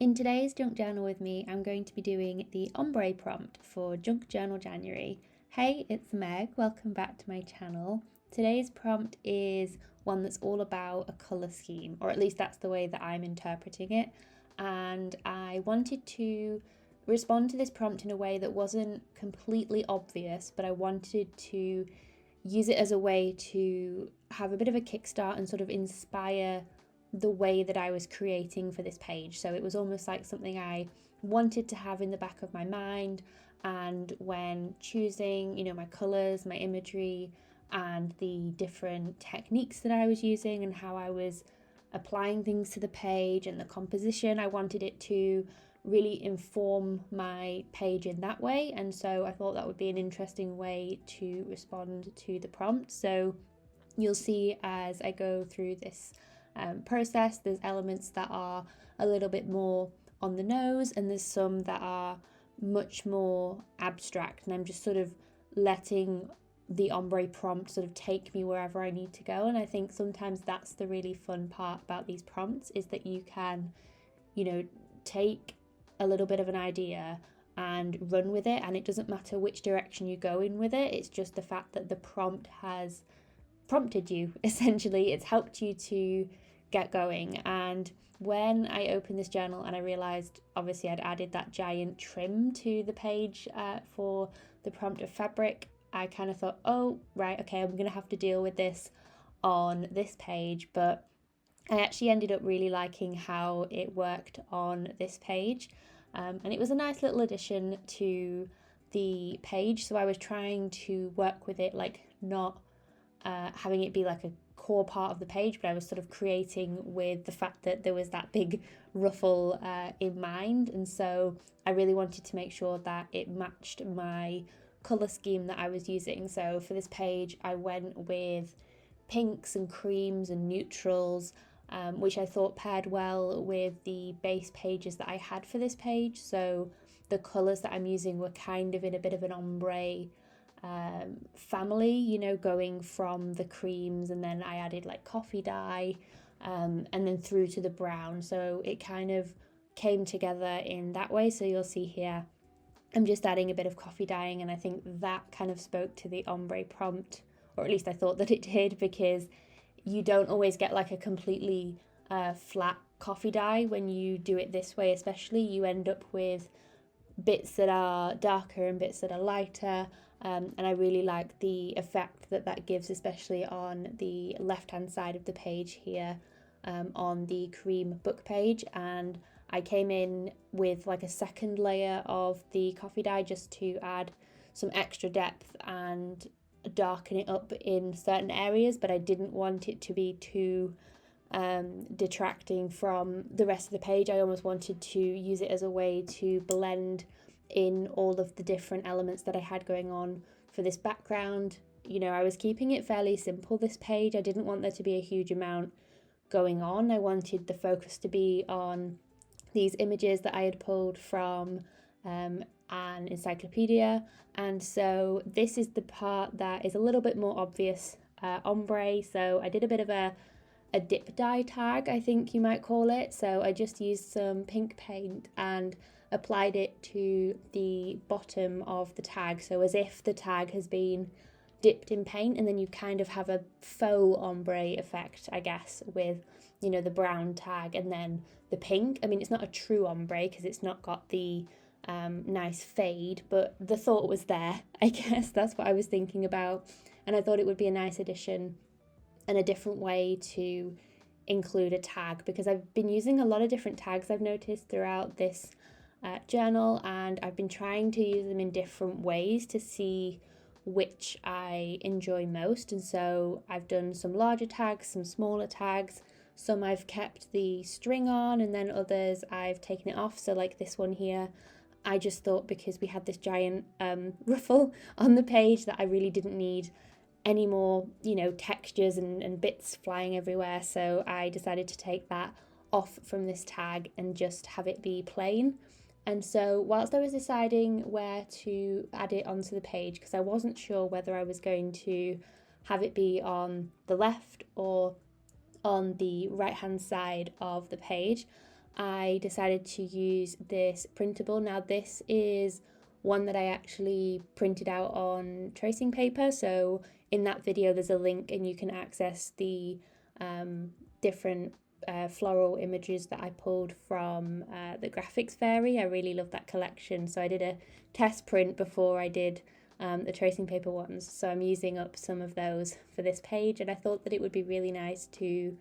In today's junk journal with me, I'm going to be doing the ombre prompt for Junk Journal January. Hey, it's Meg, welcome back to my channel. Today's prompt is one that's all about a colour scheme, or at least that's the way that I'm interpreting it. And I wanted to respond to this prompt in a way that wasn't completely obvious, but I wanted to use it as a way to have a bit of a kickstart and sort of inspire the way that I was creating for this page. So it was almost like something I wanted to have in the back of my mind, and when choosing, my colours, my imagery, and the different techniques that I was using and how I was applying things to the page and the composition, I wanted it to really inform my page in that way. And so I thought that would be an interesting way to respond to the prompt. So you'll see as I go through this process, there's elements that are a little bit more on the nose, and there's some that are much more abstract, and I'm just sort of letting the ombre prompt sort of take me wherever I need to go. And I think sometimes that's the really fun part about these prompts, is that you can, take a little bit of an idea and run with it, and it doesn't matter which direction you go in with it. It's just the fact that the prompt has prompted you, essentially. It's helped you to get going. And when I opened this journal and I realized obviously I'd added that giant trim to the page for the prompt of fabric, I kind of thought, oh right, okay, I'm gonna have to deal with this on this page. But I actually ended up really liking how it worked on this page, and it was a nice little addition to the page. So I was trying to work with it like not having it be like a core part of the page, but I was sort of creating with the fact that there was that big ruffle in mind. And so I really wanted to make sure that it matched my colour scheme that I was using. So for this page I went with pinks and creams and neutrals, which I thought paired well with the base pages that I had for this page. So the colours that I'm using were kind of in a bit of an ombre family, going from the creams, and then I added like coffee dye, and then through to the brown. So it kind of came together in that way. So you'll see here I'm just adding a bit of coffee dyeing, and I think that kind of spoke to the ombre prompt, or at least I thought that it did, because you don't always get like a completely flat coffee dye when you do it this way. Especially you end up with bits that are darker and bits that are lighter, and I really like the effect that gives, especially on the left hand side of the page here, on the cream book page. And I came in with like a second layer of the coffee dye just to add some extra depth and darken it up in certain areas, but I didn't want it to be too detracting from the rest of the page. I almost wanted to use it as a way to blend in all of the different elements that I had going on for this background. I was keeping it fairly simple this page. I didn't want there to be a huge amount going on. I wanted the focus to be on these images that I had pulled from an encyclopedia. And so this is the part that is a little bit more obvious ombre. So I did a bit of a dip dye tag, I think you might call it. So I just used some pink paint and applied it to the bottom of the tag, so as if the tag has been dipped in paint, and then you kind of have a faux ombre effect, I guess, with the brown tag and then the pink. I mean, it's not a true ombre because it's not got the nice fade, but the thought was there. I guess that's what I was thinking about, and I thought it would be a nice addition and a different way to include a tag, because I've been using a lot of different tags, I've noticed, throughout this journal, and I've been trying to use them in different ways to see which I enjoy most. And so I've done some larger tags, some smaller tags, some I've kept the string on, and then others I've taken it off. So like this one here, I just thought, because we had this giant ruffle on the page, that I really didn't need any more textures and bits flying everywhere. So I decided to take that off from this tag and just have it be plain. And so whilst I was deciding where to add it onto the page, because I wasn't sure whether I was going to have it be on the left or on the right hand side of the page, I decided to use this printable. Now this is one that I actually printed out on tracing paper, so in that video there's a link and you can access the different floral images that I pulled from the Graphics Fairy. I really love that collection, so I did a test print before I did the tracing paper ones, so I'm using up some of those for this page, and I thought that it would be really nice to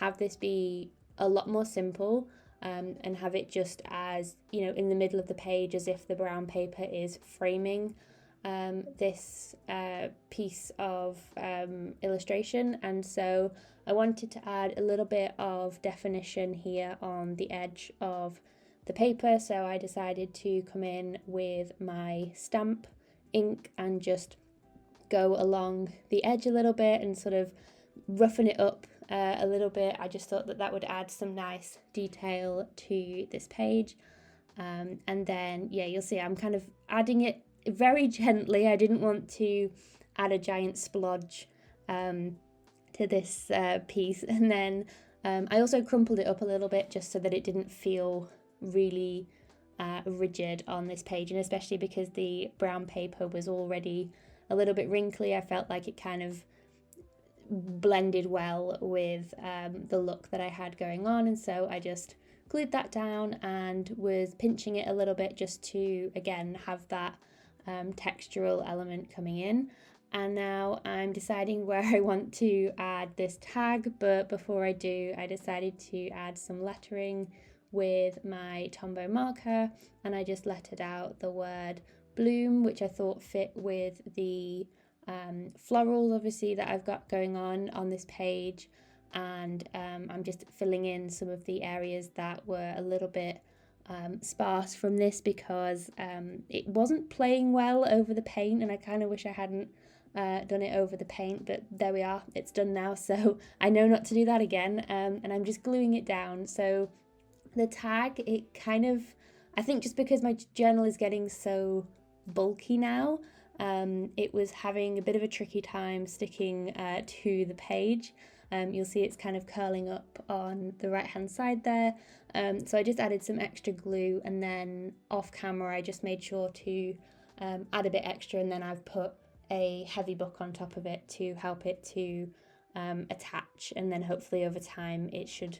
have this be a lot more simple, and have it just as, you know, in the middle of the page, as if the brown paper is framing this piece of illustration. And so I wanted to add a little bit of definition here on the edge of the paper, so I decided to come in with my stamp ink and just go along the edge a little bit and sort of roughen it up a little bit. I just thought that that would add some nice detail to this page. And then, yeah, you'll see I'm kind of adding it very gently. I didn't want to add a giant splodge to this piece. And then I also crumpled it up a little bit just so that it didn't feel really rigid on this page. And especially because the brown paper was already a little bit wrinkly, I felt like it kind of blended well with the look that I had going on, and so I just glued that down and was pinching it a little bit just to again have that textural element coming in. And now I'm deciding where I want to add this tag, but before I do, I decided to add some lettering with my Tombow marker, and I just lettered out the word bloom, which I thought fit with the florals obviously that I've got going on this page. And I'm just filling in some of the areas that were a little bit sparse from this because it wasn't playing well over the paint, and I kind of wish I hadn't done it over the paint, but there we are, it's done now, so I know not to do that again. And I'm just gluing it down. So the tag, it kind of, I think just because my journal is getting so bulky now, it was having a bit of a tricky time sticking to the page. You'll see it's kind of curling up on the right hand side there. So I just added some extra glue, and then off camera I just made sure to add a bit extra, and then I've put a heavy book on top of it to help it to attach, and then hopefully over time it should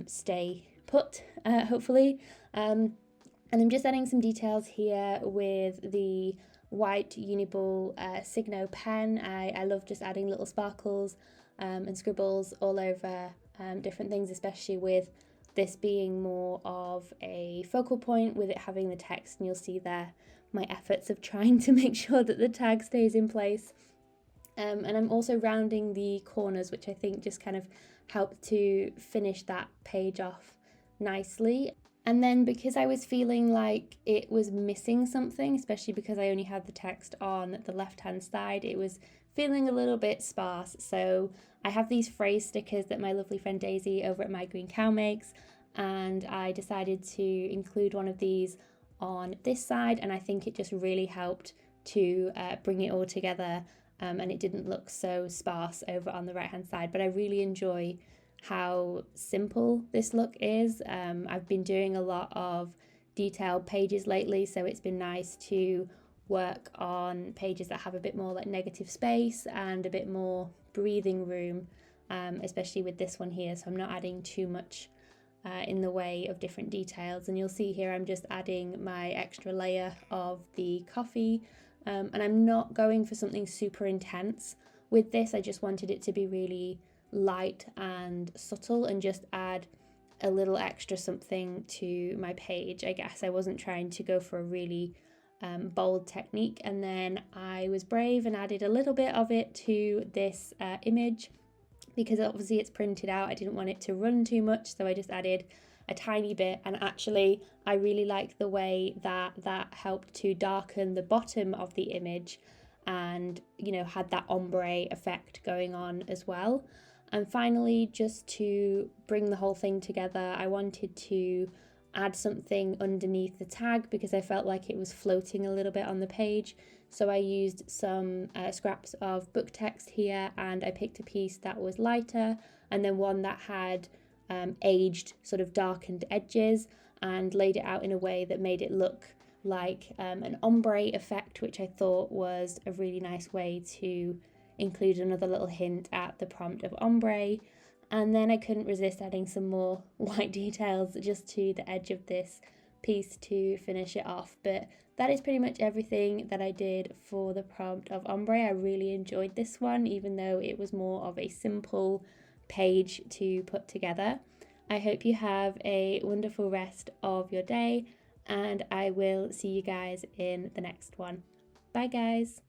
stay put, hopefully. And I'm just adding some details here with the white Uniball Signo pen. I love just adding little sparkles and scribbles all over different things, especially with this being more of a focal point with it having the text, and you'll see there my efforts of trying to make sure that the tag stays in place. And I'm also rounding the corners, which I think just kind of helped to finish that page off nicely. And then because I was feeling like it was missing something, especially because I only had the text on the left hand side, it was feeling a little bit sparse. So I have these phrase stickers that my lovely friend Daisy over at My Green Cow makes, and I decided to include one of these on this side, and I think it just really helped to bring it all together, and it didn't look so sparse over on the right hand side. But I really enjoy how simple this look is. I've been doing a lot of detailed pages lately, so it's been nice to work on pages that have a bit more like negative space and a bit more breathing room, especially with this one here, so I'm not adding too much in the way of different details. And you'll see here I'm just adding my extra layer of the coffee, and I'm not going for something super intense with this. I just wanted it to be really light and subtle and just add a little extra something to my page. I guess I wasn't trying to go for a really bold technique. And then I was brave and added a little bit of it to this image, because obviously it's printed out. I didn't want it to run too much, so I just added a tiny bit. And actually I really like the way that that helped to darken the bottom of the image and, you know, had that ombre effect going on as well. And finally, just to bring the whole thing together, I wanted to add something underneath the tag because I felt like it was floating a little bit on the page. So I used some scraps of book text here, and I picked a piece that was lighter and then one that had aged sort of darkened edges and laid it out in a way that made it look like an ombre effect, which I thought was a really nice way to include another little hint at the prompt of ombre. And then I couldn't resist adding some more white details just to the edge of this piece to finish it off. But that is pretty much everything that I did for the prompt of ombre. I really enjoyed this one, even though it was more of a simple page to put together. I hope you have a wonderful rest of your day, and I will see you guys in the next one. Bye guys.